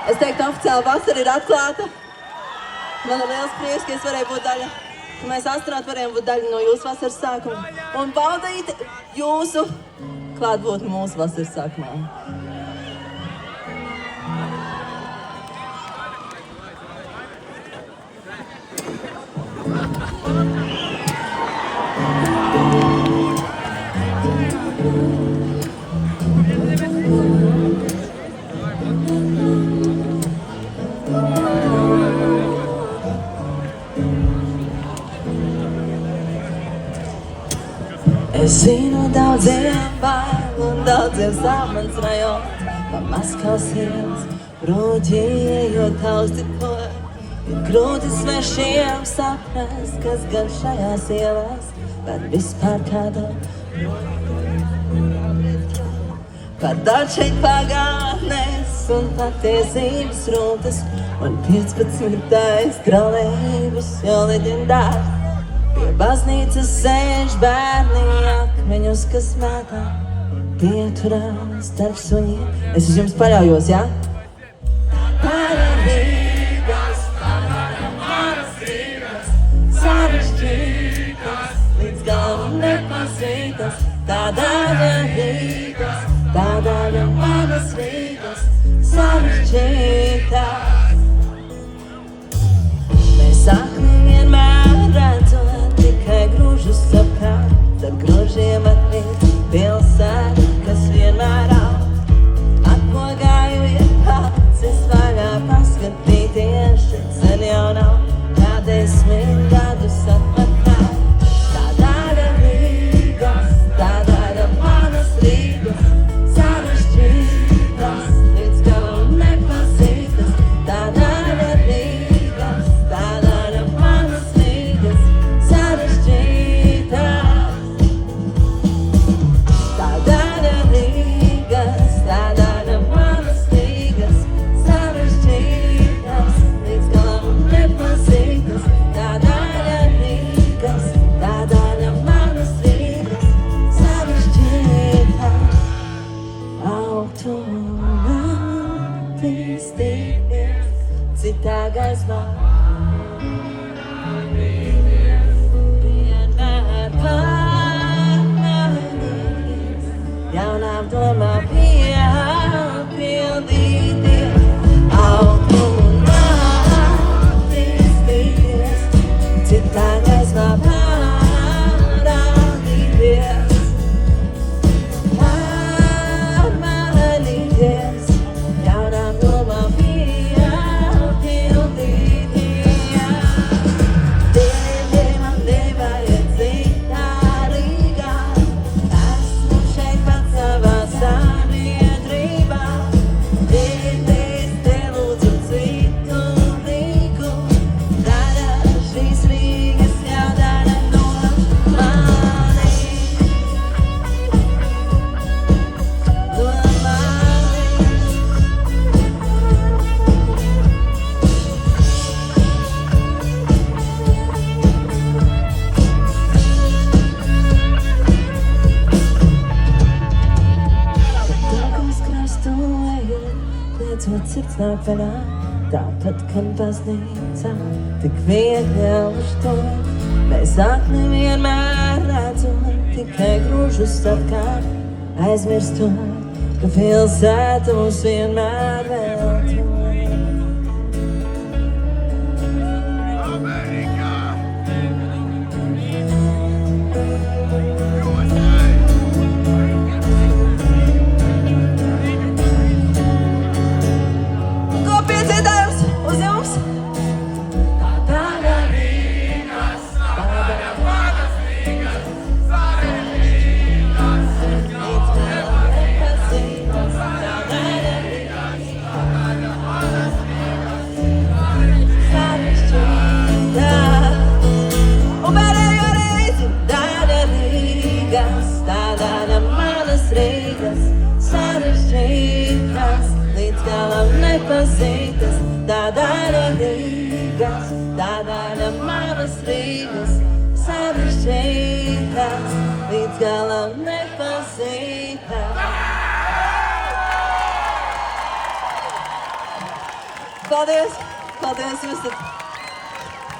Es teiktu, oficiāli vasara ir atklāta. Man ir liels prieks, ka es varēju būt daļa, ka mēs astronauti varējām būt daļa no jūsu vasaras sākuma un baudīt jūsu klātbūtni mūsu vasaras sākumā. Es zinu daudziem bail un daudziem sāp mans rajons, pa Maskavas ielas, brūķi ejot augsti poļi. Ir grūti svešiem saprast, kas gan šajās ielās var vispār kādam. Par daudz šeit pagātnes un patiesības rūtas un 15. grālības jau leģendārs. Pie baznīcas sēž bērni akmeņus, kas mētā pieturās starp suņiem. Es uz jums paļaujos, jā? Padarīgas, manas rīgas, sarežģītas, līdz galam nepazītas. Tā daļa rīgas, tā daļa manas rīgas, sarežģītas. Mēs akni vienmēr redzam tikai grūžus apkārt, tad grožiem atmiet pilsēta, kas vienmēr aug. Atpogāju, ja pats vaļā paskatīties, šeit sen jau nav, kā 10 gadus atpakaļ. Tā daļa Rīgas, tā daļa manas Rīgas, sarežģītas, līdz galam nepazītas. Tā daļa Rīgas, tā daļa manas Rīgas, citā gaismā. Vienmēr pārmaiņas, jaunām domām piepildīties, augt un attīstīties, citā gaismā parādīties, pārmaiņas, jaunām domām sirds nāk vaļā, tāpat, kad baznīcā tik viegli aluštot. Mēs akni vienmēr redzam, tikai grūžus apkārt, aizmirstot, ka pilsēta mūs vienmēr velto. Tā daļa Rīgas, tā daļa manas Rīgas, sarežģītas, līdz galam nepazītas. Paldies! Paldies! Jūs esat